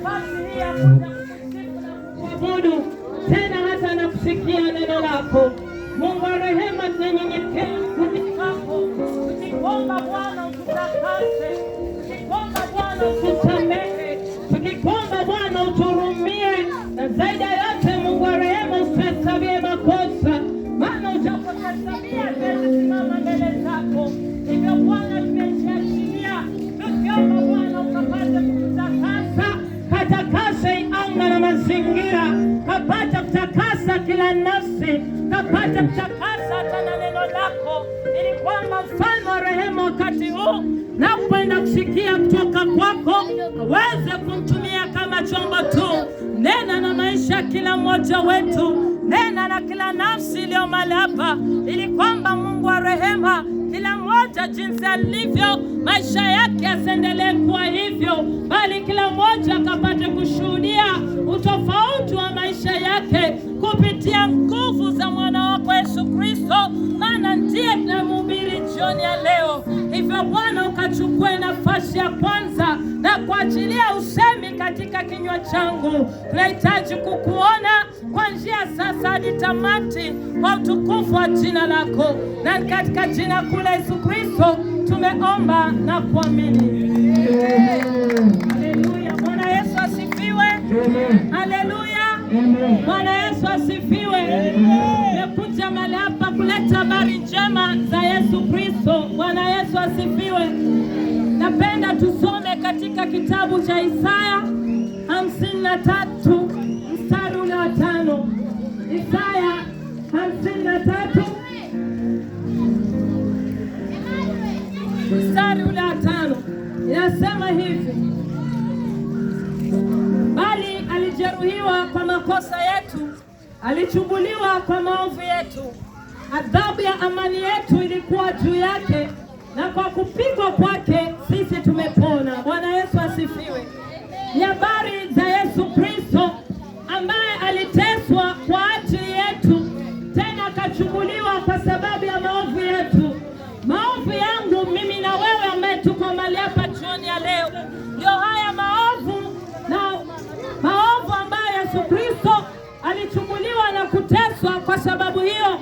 nafasi hii ya kusifu na kuabudu tena hata na kusikia neno lako. Mungu wa rehema, tunanyenyekea kwako, tukiomba Bwana ututakase, tukiomba Bwana utusamehe, tukiomba Bwana uturumie, na zaidi ya yote Mungu wa rehema usihesabie makosa, maana ujapohesabia tutasimama mbele zako. Hivyo Bwana tumejiachilia, tukiomba Bwana ukapate kututakasa, katakase anga na mazingira, kapate kutakasa kila nafsi, kapate kutakasa hata na neno lako, ili kwamba mfalme wa rehema wakati huu na kupenda kusikia kutoka kwako, uweze kumtumia kama chombo tu. Nena na maisha kila mmoja wetu, nena na kila nafsi iliyo mahali hapa, ili kwamba Mungu wa rehema, kila mmoja jinsi alivyo, maisha yake asiendelee kuwa hivyo, bali kila mmoja akapate kushuhudia utofauti wa maisha yake kupitia nguvu za mwana wako Yesu Kristo, maana ndiye tunamhubiri jioni ya leo. Hivyo Bwana ukachukue nafasi ya kwanza na kuachilia usemi katika kinywa changu. Tunahitaji kukuona kwa njia sasa hadi tamati kwa utukufu wa jina lako, na katika jina kuu la Yesu Kristo tumeomba na kuamini. Haleluya. Bwana Yesu asifiwe. Haleluya. Bwana Yesu asifiwe. Nimekuja mahali hapa kuleta habari njema za Yesu Kristo. Bwana Yesu asifiwe. Napenda tusome katika kitabu cha Isaya 53 mstari ule wa 5. Isaya 53 mstari ule wa 5. Inasema hivi: bali alijeruhiwa kwa makosa yetu, alichubuliwa kwa maovu yetu, adhabu ya amani yetu ilikuwa juu yake, na kwa kupigwa kwake sisi tumepona. Bwana Yesu asifiwe. Ni habari za Yesu Kristo ambaye aliteswa kwa ajili yetu, tena akachubuliwa kwa sababu ya maovu yetu. Maovu yangu mimi na wewe ambaye tuko mahali hapa jioni ya leo, ndio haya maovu, na maovu ambayo Yesu Kristo alichubuliwa na kuteswa kwa sababu hiyo,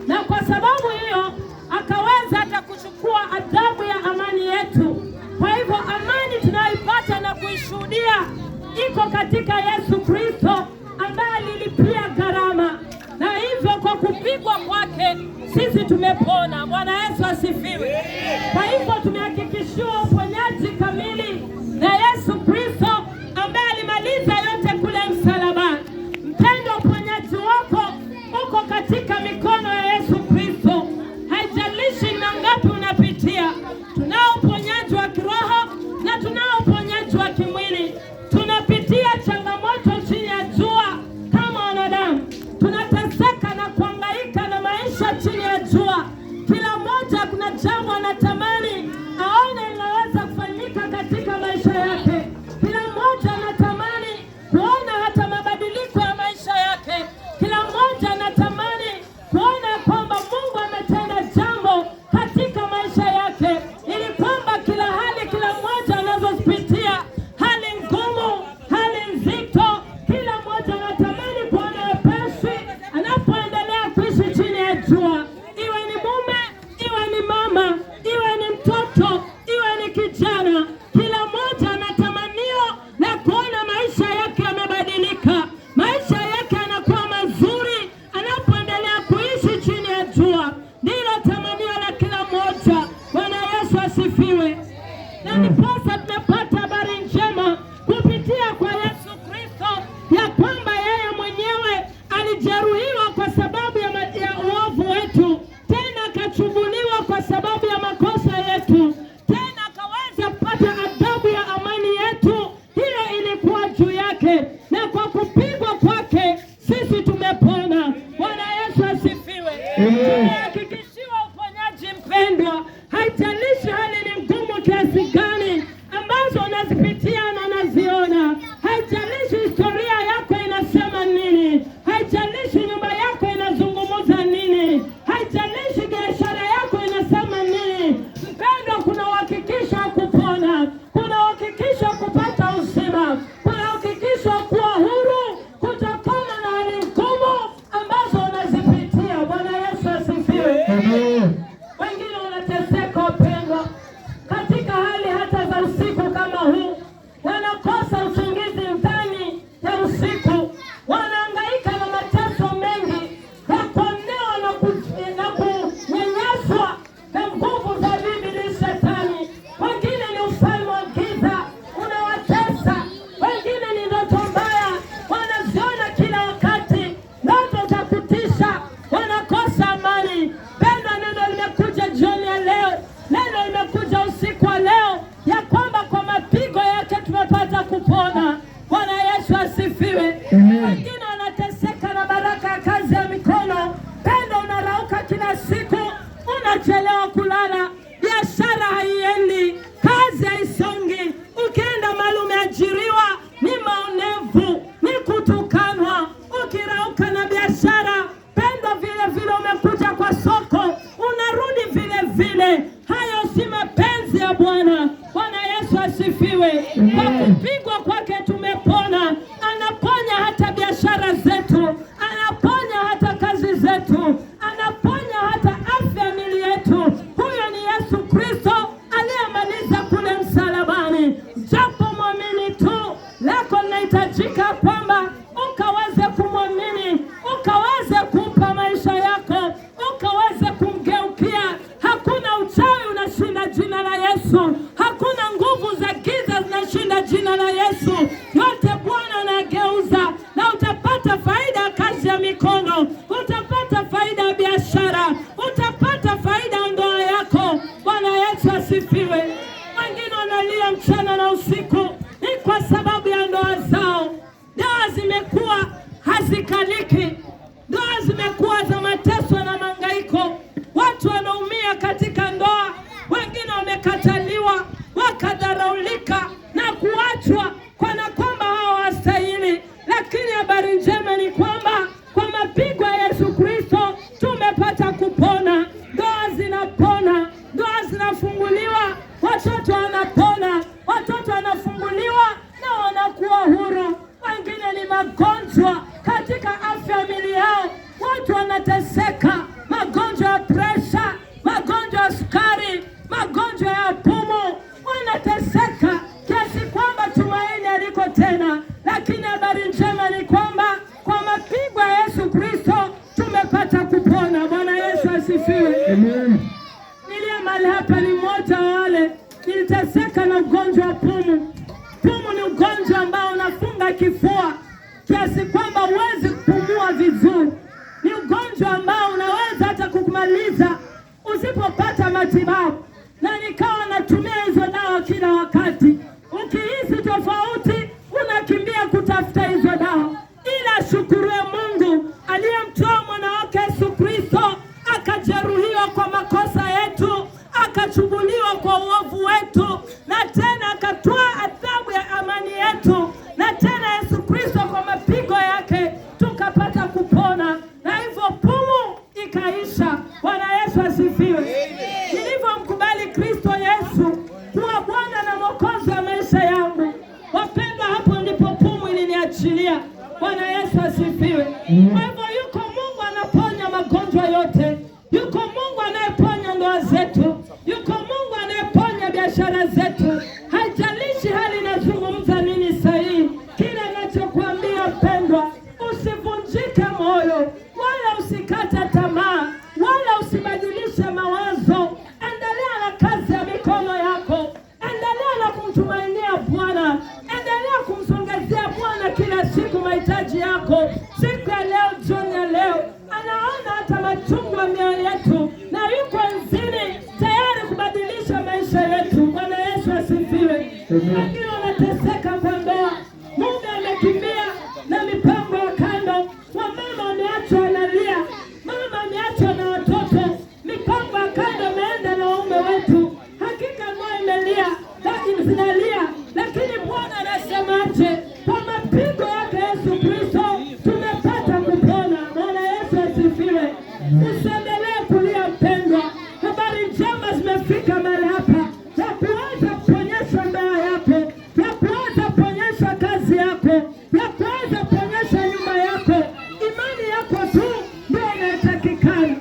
na kwa sababu hiyo akaweza hata kuchukua adhabu ya amani yetu. Kwa hivyo amani tunaipata na kuishuhudia iko katika Yesu Kristo ambaye alilipia gharama, na hivyo kwa kupigwa kwake sisi tumepona. Bwana Yesu asifiwe. Kwa hivyo tumehakikishiwa uponyaji kamili na Yesu Kristo ambaye alimaliza yote kule msalabani. Mpendo, uponyaji wako uko katika mikono ya Yesu Kristo. Haijalishi na ngapi unapitia, tunao uponyaji wa kiroho na tunao uponyaji wa kimwili. Tunapitia changamoto chini ya jua kama wanadamu, tunateseka na kuhangaika na maisha chini ya jua. Kila mmoja kuna jambo anatamani aone linaweza kufanyika katika maisha yake. Kila mmoja anatamani kuona hata mabadiliko ya maisha yake. Kila mmoja anatamani kuona kwamba Mungu ametenda jambo katika maisha yake, ili kwamba kila hali kila mmoja anazopitia, hali ngumu, hali nzito, kila mmoja anatamani kuona wepesi anapoendelea kuishi chini ya jua. Iwe ni mume, iwe ni mama, iwe ni mtoto, iwe ni kijana, kila mmoja anatamanio na kuona maisha yake yamebadilika, maisha yake yanakuwa mazuri anapoendelea kuishi chini ya jua. Ndilo tamanio la kila mmoja. Bwana Yesu asifiwe. Na ndiposa tumepata habari njema kupitia kwa Yesu Kristo ya kwamba yeye mwenyewe alijeruhiwa kwa sababu ya uovu wetu, tena akachubuliwa kwa sababu ya makosa yetu, tena akaweza kupata adhabu ya amani yetu. Hiyo ilikuwa juu yake, na kwa kupigwa kwake sisi tumepona. Bwana Yesu asifiwe. Tumehakikishiwa uponyaji mpendwa. Haijalishi hali ni ngumu kiasi gani ambazo unazipitia na unaziona, haijalishi historia yako inasema nini, haijalishi nyumba yako inazungumza nini, haijalishi biashara yako inasema nini, mpendwa, kuna uhakikisho kupona, kuna uhakikisho kupata uzima, kuna kila siku unachelewa kulala, biashara haiendi, kazi haisongi, ukienda mahali umeajiriwa ni maonevu, ni kutukanwa, ukirauka na biashara pendwa, vile vile umekuja kwa soko unarudi vile vile. Hayo si mapenzi ya Bwana. Bwana Yesu asifiwe. Kwa kupigwa kwake tumepona. Anaponya hata biashara zetu, anaponya hata kazi zetu, anaponya hata afya ya miili yetu. Huyo ni Yesu Kristo aliyemaliza kule msalabani. Japo muamini tu, lako linahitajika kwamba ukaweze kumwamini, ukaweze kumpa maisha yako, ukaweze kumgeukia. Hakuna uchawi unashinda jina la Yesu, hakuna nguvu za giza zinashinda jina la Yesu. Yote Bwana anageuza, na utapata faida ya kazi ya mikono, utapata faida ya biashara, utapata faida ya ndoa yako. Bwana Yesu asifiwe. Wengine wanalia mchana na usiku, ni kwa sababu ya ndoa zao. Ndoa zimekuwa hazikaliki, ndoa zimekuwa za mateso na mangaiko. Watu wanaumia katika ndoa, wengine wamekataliwa, wakadharaulika na kuachwa kana kwamba hawastahili. Lakini habari njema ni kwamba kwa mapigo ya Yesu Kristo tumepata kupona. Ndoa zinapona, ndoa zinafunguliwa, watoto wanapona, watoto wanafunguliwa na wanakuwa huru. Wengine ni magonjwa katika afya ya miili yao, watu wanateseka, magonjwa ya presha, magonjwa ya sukari, magonjwa ya pumu, wanateseka kiasi kwamba tumaini haliko tena. Lakini habari njema ni kwamba kwa mapigo ya Yesu Kristo tumepata kupona. Bwana Yesu asifiwe. Amen. Nilia mahali hapa ni mmoja wa wale niliteseka na ugonjwa wa pumu. Pumu ni ugonjwa ambao unafunga kifua kiasi kwamba huwezi kupumua vizuri. Ni ugonjwa ambao unaweza hata kukumaliza usipopata matibabu. Na nikawa natumia hizo dawa kila wakati. Ukihisi tofauti unakimbia kutafuta hizo dawa. Ila shukuriwe Mungu aliyemtoa mwana wake Yesu Kristo, akajeruhiwa kwa makosa yetu, akachubuliwa kwa uovu wetu, na tena akatoa adhabu ya amani yetu. Na tena Yesu Kristo kwa mapigo yake tukapata kupona, na hivyo pumu ikaisha. Bwana Yesu asifiwe. Nilivyomkubali Kristo Yesu kuwa Bwana na Mwokozi wa maisha yangu, wapendwa, hapo ndipo pumu iliniachilia. Bwana Yesu asifiwe. Kwa hivyo yuko Mungu anaponya magonjwa yote, yuko Mungu anayeponya ndoa zetu, yuko Mungu anayeponya biashara zetu. Haijalishi hali inazungumza nini sahihi, kile ninachokuambia mpendwa, usivunjike moyo, wala usikate tamaa, wala usibadilishe mawazo. Endelea na kazi ya mikono yako, endelea na kumtumainia Bwana, endelea kumsongezea Bwana kila siku mahitaji yako. Siku ya leo, jioni ya leo, anaona hata machungu ya mioyo yetu, na yuko nzini tayari kubadilisha maisha yetu. Bwana Yesu asifiwe. Wengine wanateseka kwa ndoa, mume amekimbia na mipango ya kando, wamama wameachwa wanalia, mama ameachwa na watoto, mipango ya kando ameenda na waume wetu. Hakika ndoa imelia, lakini zinalia, lakini Bwana anasemaje? Kwa mapigo yake Yesu Kristo tumepata kupona. Bwana Yesu asifiwe. Usiendelee kulia mpendwa, habari njema zimefika mahali hapa ya kuweza kuponyesha ndoa yako, ya kuweza kuponyesha kazi yako, ya kuweza kuponyesha nyumba yako. Imani yako tu ndio inatakikana.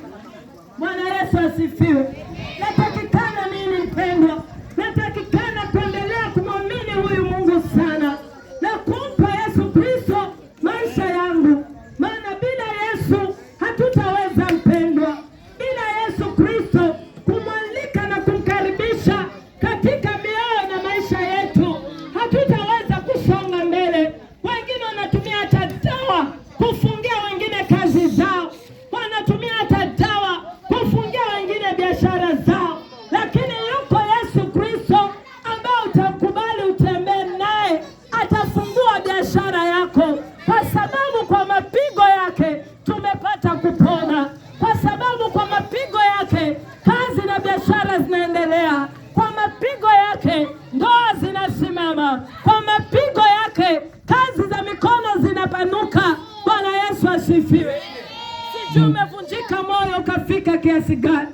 Bwana Yesu asifiwe. Natakikana nini mpendwa? Natakikana kuendelea kumwamini huyu Mungu sana na kumpa Yesu Kristo maisha yangu, maana bila Yesu hatutaweza mpendwa. Bila Yesu Kristo kumwalika na kumkaribisha katika mioyo na maisha yetu, hatutaweza kusonga mbele. Wengine wanatumia hata dawa kufungia wengine kazi zao, wanatumia hata dawa kufungia wengine biashara umefika kiasi gani,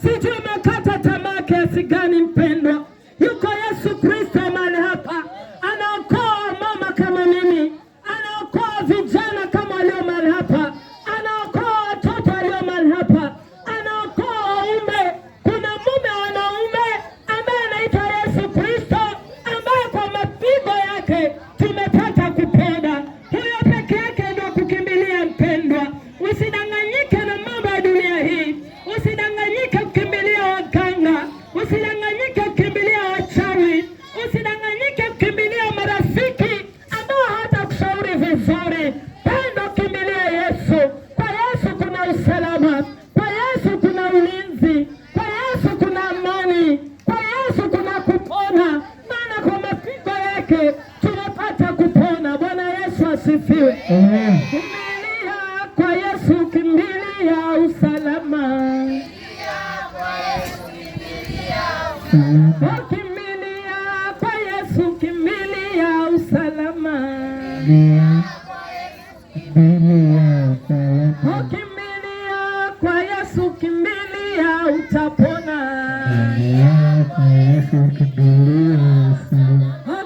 sijui umekata tamaa kiasi gani. Mpendwa, yuko Yesu Kristo mahali hapa, anaokoa mama kama mimi, anaokoa vijana kama walio mahali hapa, anaokoa watoto walio mahali hapa, anaokoa waume. Kuna mume wanaume ambaye anaitwa Yesu Kristo, ambaye kwa mapigo yake tumepata kupona. Huyo peke yake ndio kukimbilia. Mpendwa, usidanganyike na mambo ya dunia hii, usidanganyike kukimbilia waganga, usidanganyike kukimbilia wachawi, usidanganyike kukimbilia marafiki ambao hata kushauri vizuri. Pendo, kimbilia Yesu. Kwa Yesu kuna usalama, kwa Yesu kuna ulinzi, kwa Yesu kuna amani, kwa Yesu kuna kupona, maana kwa mapigo yake tunapata kupona. Bwana Yesu asifiwe. Kimbilia kwa Yesu, kimbilia usalama. Kimbilia kwa Yesu, kimbilia usalama. Kimbilia kwa Yesu, kimbilia utapona.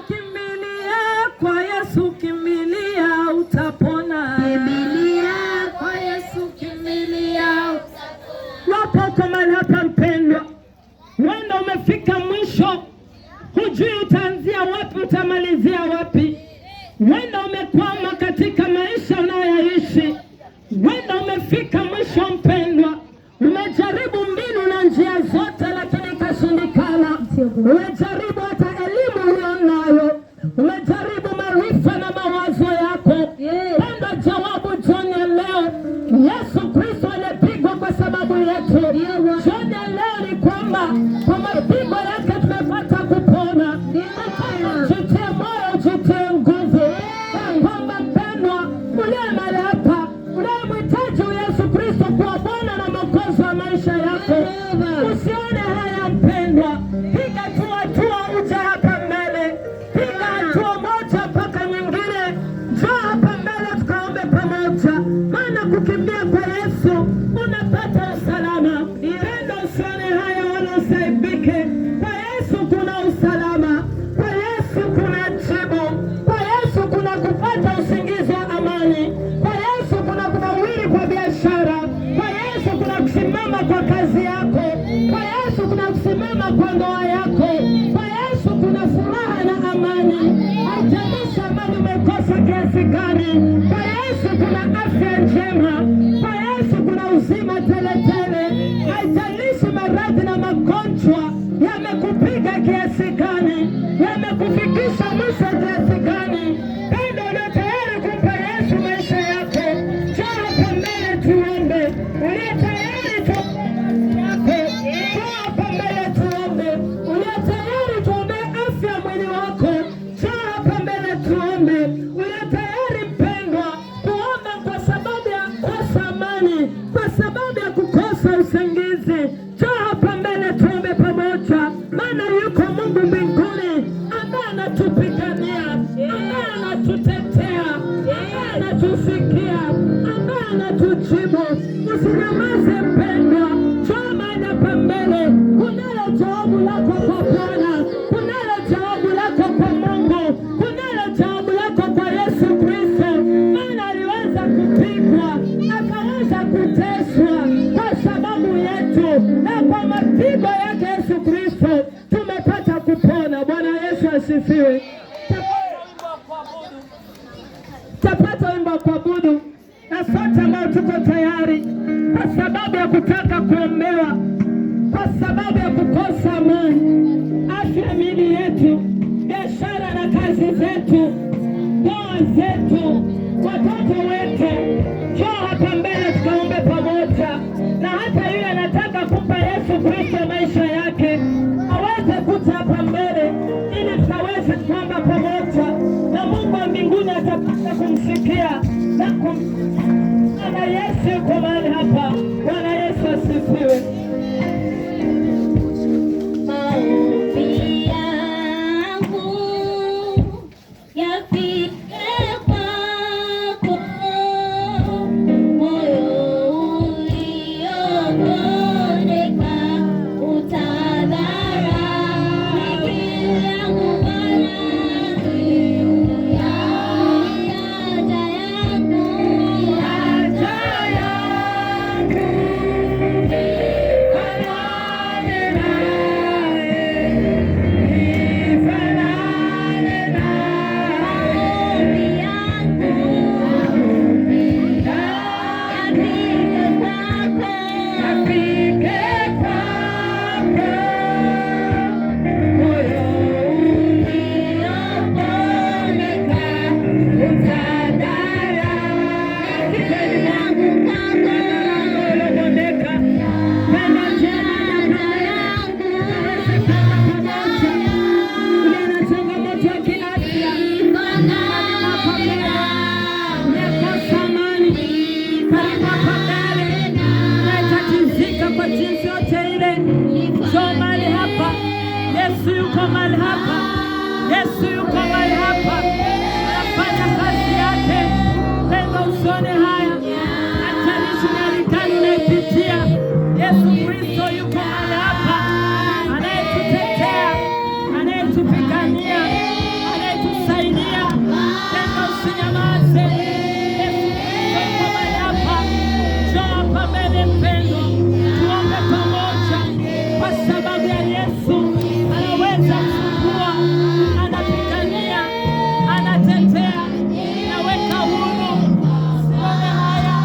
Kimbilia kwa Yesu, kimbilia utapona. Kimbilia kwa Yesu, kimbilia utapona. Wapo kwa mahali hapa mpendwa, wenda umefika mwisho, hujui utaanzia wapi, utamalizia wapi. Wenda umekwama katika maisha unayoishi, wenda umefika mwisho mpendwa, umejaribu mbinu na njia zote lakini ikashindikana. Umejaribu hata elimu ulionayo, umejaribu maarifa na mawazo yako. Penda jawabu jioni ya leo. Yesu Kristo alipigwa kwa sababu yetu. Jioni ya leo ni kwamba kwa mapigo yake tumepata kupona. Jitie moyo, jitie nguvu, kwamba mpendwa, uliye mahali hapa, unayemhitaji Yesu Kristo kuwa Bwana na Mwokozi wa maisha yako, usione haya mpendwa, piga tu hatua, uje hapa mbele, piga hatua moja mpaka nyingine, njoo hapa mbele tukaombe pamoja, maana kukimbia kwa Yesu unapata usalama. Pendo, usione haya wala usaibike. Kwa Yesu kuna usalama, kwa Yesu kuna jibu, kwa Yesu kuna kupata usingizi wa amani, kwa Yesu kuna kunawiri kwa biashara, kwa Yesu kuna kusimama kwa kazi yako, kwa Yesu kuna kusimama kwa ndoa yako, kwa Yesu kuna furaha na amani. Haijalishi amani umekosa kiasi gani, kwa Yesu kuna afya njema, kwa Yesu kuna uzima teletele. Haijalishi maradhi na magonjwa yamekupiga kiasi gani, yamekufikisha mwisho kiasi gani, pendo ulio tayari kumpa Yesu maisha yako, njoo hapa mbele tuombe. Ulio tayari yako, njoo hapa mbele tuombe. Ulio tayari tuombe afya mwili wako, njoo hapa mbele tuombe. Ulio tayari mpendwa kuomba kwa sababu ya kukosa amani, kwa sababu ya kukosa usingizi, njoo hapa mbele tuombe pamoja, maana yuko Mungu mbinguni ambaye anatupigania, ambaye anatutetea, ambaye anatusikia, ambaye anatujibu. Usinyamaze mpendwa, njoo mahali hapa mbele. Kunalo jawabu lako kwa Bwana, kunalo jawabu lako kwa Mungu, kunalo jawabu lako kwa Yesu Kristo, maana aliweza kupigwa, akaweza kuteswa kwa sababu yetu, na kwa mapigo yake Yesu Kristo tumepata kupona. Bwana Yesu asifiwe. Tapata wimbo wa kuabudu, na sote ambao tuko tayari kwa sababu ya kutaka kuombewa, kwa sababu ya kukosa amani, afya miili yetu, biashara na kazi zetu, ndoa zetu, watoto wetu, njoo hapa mbele tukaombe pamoja. Na hata yule anataka kumpa Yesu Kristo maisha yake, aweze kuja hapa mbele ili tukaweze kuomba pamoja, na Mungu wa mbinguni atapata kumsikia na Bwana Yesu yuko mahali hapa. Bwana Yesu asifiwe. Moyo ulio yuko mahali hapa. Yesu yuko mahali hapa, anafanya kazi yake. Lengo usone haya, hatarishi nyarikani unaipitia. Yesu Kristo yuko mahali hapa, anayetutetea, anayetupigania, anayetusaidia. Lengo usinyamaze. Yesu Kristo yuko mahali hapa. Njoo hapa mbele mpendwa, tuombe pamoja, kwa sababu ya Yesu anaweza kufungua, anapigania, anatetea, anaweka huru. Usione haya,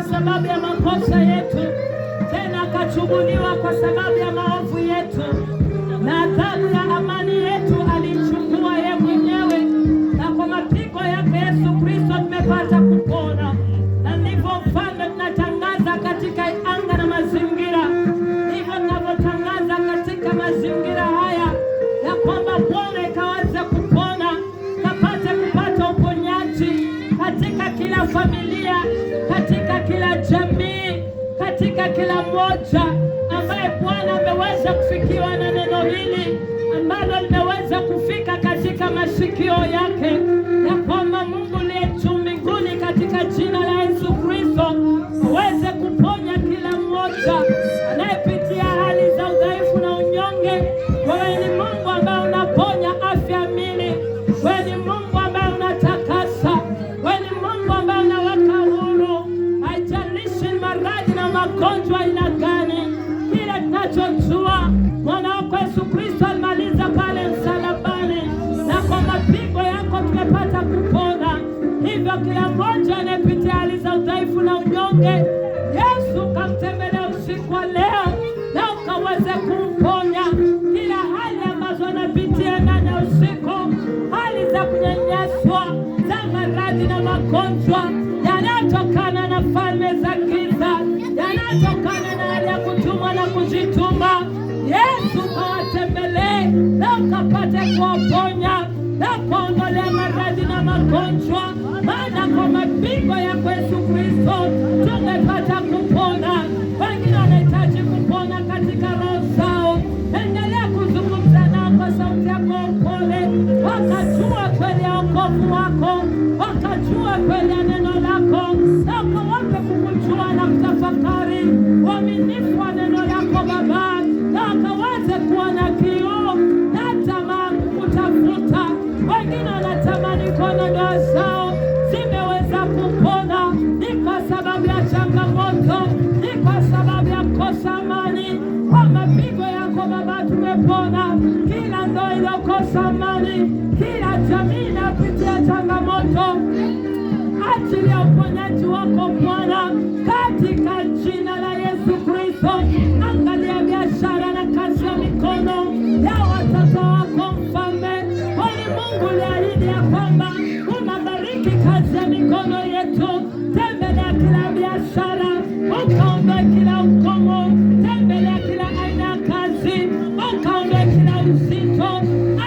sababu ya makosa yetu, tena akachubuliwa kwa sababu ya maovu yetu, na adhabu ya amani yetu alichukua yeye mwenyewe, na kwa mapigo yake Yesu Kristo tumepata kupona. Na ndivyo mfalme tunatangaza katika anga familia, katika kila jamii, katika kila mmoja ambaye Bwana ameweza kufikiwa na neno hili ambalo limeweza kufika katika masikio yake, ya kwamba Mungu aliye juu mbinguni katika jina la Yesu Kristo aweze kuponya kila mmoja anayepitia hali za udhaifu na unyonge. Wewe ni Mungu ambaye unaponya afya ya mwili. Wewe ni Mungu ambaye unatakasa. Wewe ni Mungu ambaye unaweka huru. Haijalishi maradhi na magonjwa aina gani, kile tunachojua mwana wako Yesu Kristo alimaliza pale msalabani, na kwa mapigo yako tumepata kupona. Hivyo kila mmoja anayepitia hali za udhaifu na unyonge, Yesu kamtembelea usiku wa leo na ukaweze kumponya kila hali ambazo anapitia ndani ya usiku, hali za kunyanyaswa, za maradhi na magonjwa yanayotokana na falme za giza, yanayotokana na hali ya kutumwa na kujituma. Yesu kawatembelee na ukapate kuwaponya na kuondolea maradhi na magonjwa, maana kwa mapigo yako Yesu Kristo tumepata kupona. Wengine wanahitaji kupona katika roho zao. Endelea kuzungumza nao kwa sauti yako upole, wakajua kweli ya wokovu wako, wakajua kweli ya neno lako, na ukawape kukujua na kutafakari uaminifu wa neno lako Baba, na wakaweze kuwa na kiu na tamaa kutafuta. Wengine wanatamani kuona ndoa zao zimeweza kupona, ni kwa sababu ya changamoto, ni kwa sababu ya kosa amani. Kwa mapigo yako Baba tumepona. Kila ndoa iliyokosa amani, kila jamii inapitia changamoto, ajili ya uponyaji wako Bwana, katika jina la Yesu Kristo. Angalia biashara na kazi ya mikono ya watoto wako Mfalme. Wewe Mungu uliahidi ya kwamba unabariki kazi ya mikono yetu. Tembelea kila biashara, ukaondoe kila ukomo. Tembelea kila aina ya kazi, ukaondoe kila uzito.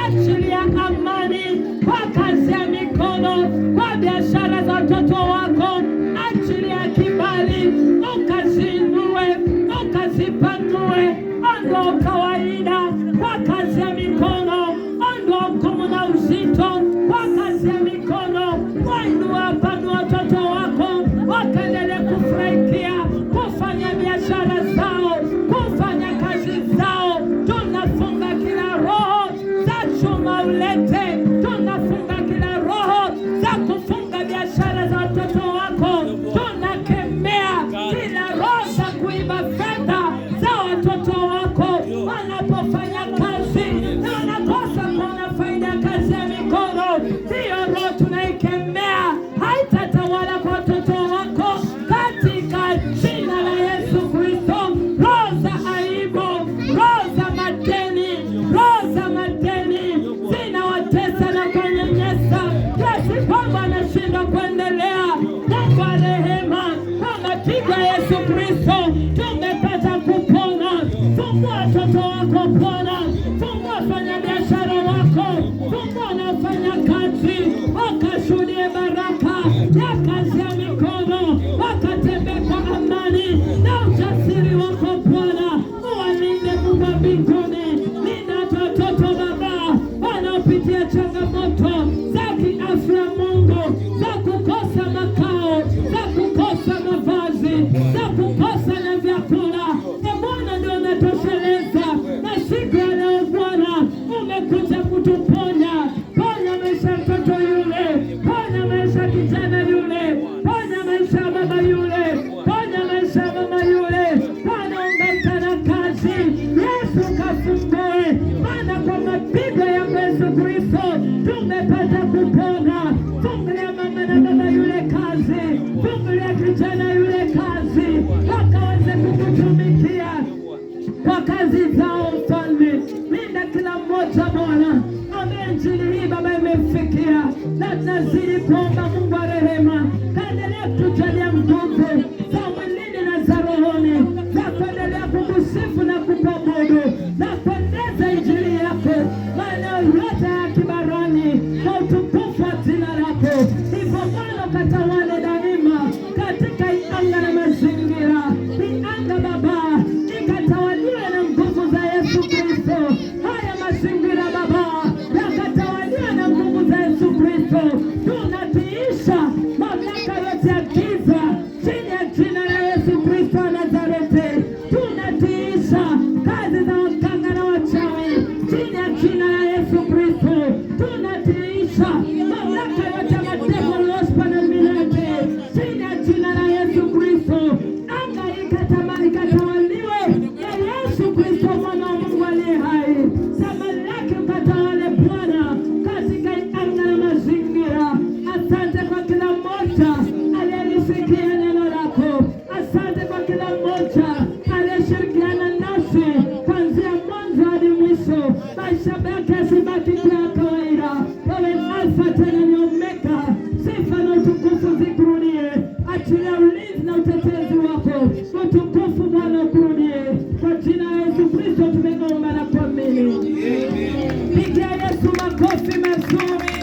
Achilia amani kwa kazi ya mikono, kwa biashara za watoto wako. Achilia kibali, ukazinue, ukazipanue. Ondoa kawaida kwa kazi ya mikono, ondoa ukomo na uzito kwa kazi ya mikono. Wainua panua watoto wako, wakaendelee kufurahikia kufanya biashara zao, kufanya kazi zao. Tunafunga kila roho za chuma ulete, tunafunga kila roho za kufunga biashara za watoto wako. Tunakemea kila roho za kuiba fedha za watoto wako wanapofanya kazi na wanakosa kuona faida ya kazi ya mikono. Hiyo roho tunaikemea, haitatawala kwa watoto wako katika jina la Yesu Kristo. Roho za aibu, roho za madeni, roho za madeni zinawatesa na kunyanyasa kiasi kwamba anashindwa kuendelea. Mungu wa rehema, kwa mapigo ya Yesu Kristo tumepata kupona. Fungua watoto wako Bwana, fungua wafanya biashara wako, fungua wanaofanya kazi, wakashuhudie baraka ya kazi ya mikono, wakatembea kwa amani na ujasiri wako Bwana. Uwalinde Mungu wa mbinguni. Linda watoto Baba wanaopitia changamoto za kiafya Mungu, za kukosa makao, za kukosa mavazi, za kukosa na vyakula. Bwana ndio unatosheleza, na siku ya leo Bwana umekuja kutuponya. Ponya maisha ya mtoto yule, ponya maisha ya kijana yule, ponya maisha ya baba yule, ponya maisha ya mama yule. Bwana ungaika na kazi, Yesu kafungue, maana kwa mapigo ya Yesu Kristo tumepata kupona. Fungulia mama na baba yule kazi, fungulia kijana yule kazi, wakaweze kukutumikia kwa kazi zao Mfalme. Linda kila mmoja Bwana ambaye injili hii Baba imemfikia, na tunazidi kuomba Mungu wa rehema, kaendelea kutujalia nguvu za mwilini na za rohoni, za kuendelea kukusifu na kukuabudu na kuendeleza injili yako maeneo yote ya Kibarani kwa utukufu wa jina lako. Hivyo Bwana ukatawale daima. yote ya giza chini ya jina la Yesu Kristo wa Nazareti. Tunatiisha kazi za wakanga na wachawi chini ya jina la Yesu Kristo. Tunatiisha mamlaka yote ya mapepo lospa na milete chini ya jina la Yesu Kristo. Anga ikatawaliwe ya Yesu Kristo mwana wa Mungu aliye hai. Tamalaki ukatawale Bwana katika anga na mazingira. Asante kwa kila mmoja aliyelisikia neno lako. Asante kwa kila mmoja aliyeshirikiana nasi kuanzia mwanzo hadi mwisho. Maisha yake yasibaki kwa kawaida. Wewe Alfa tena ni Omega. Sifa na utukufu zikurudie. Achilia ulinzi na utetezi wako. Utukufu Bwana ukurudie. Kwa jina la Yesu Kristo tumeomba na kuamini. Pigia Yesu makofi mazuri.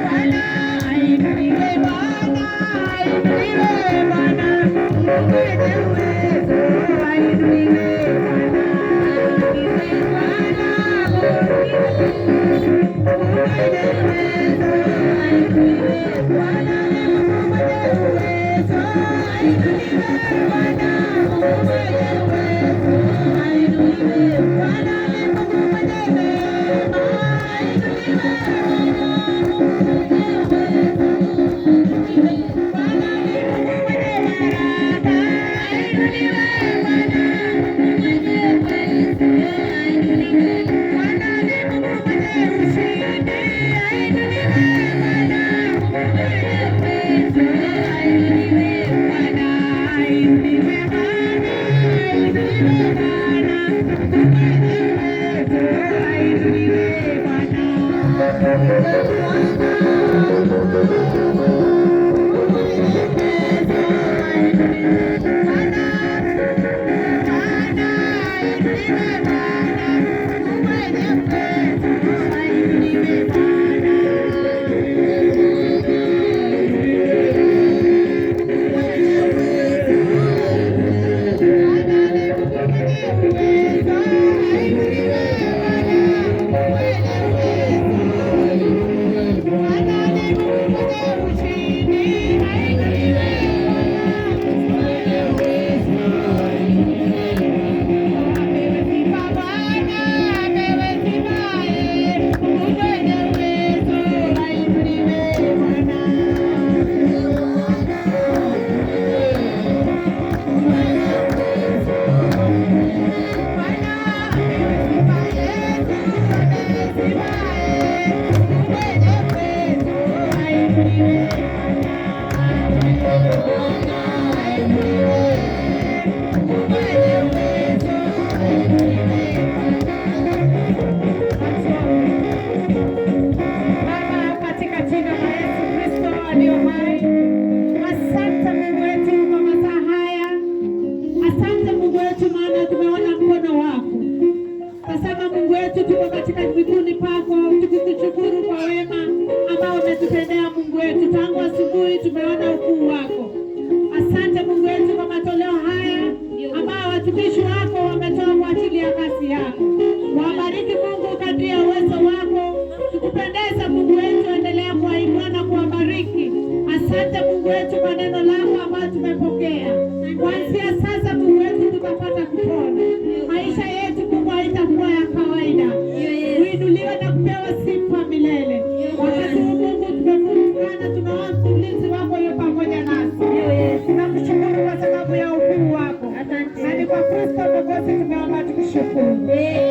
Bwana Tumeomba tukishukuru.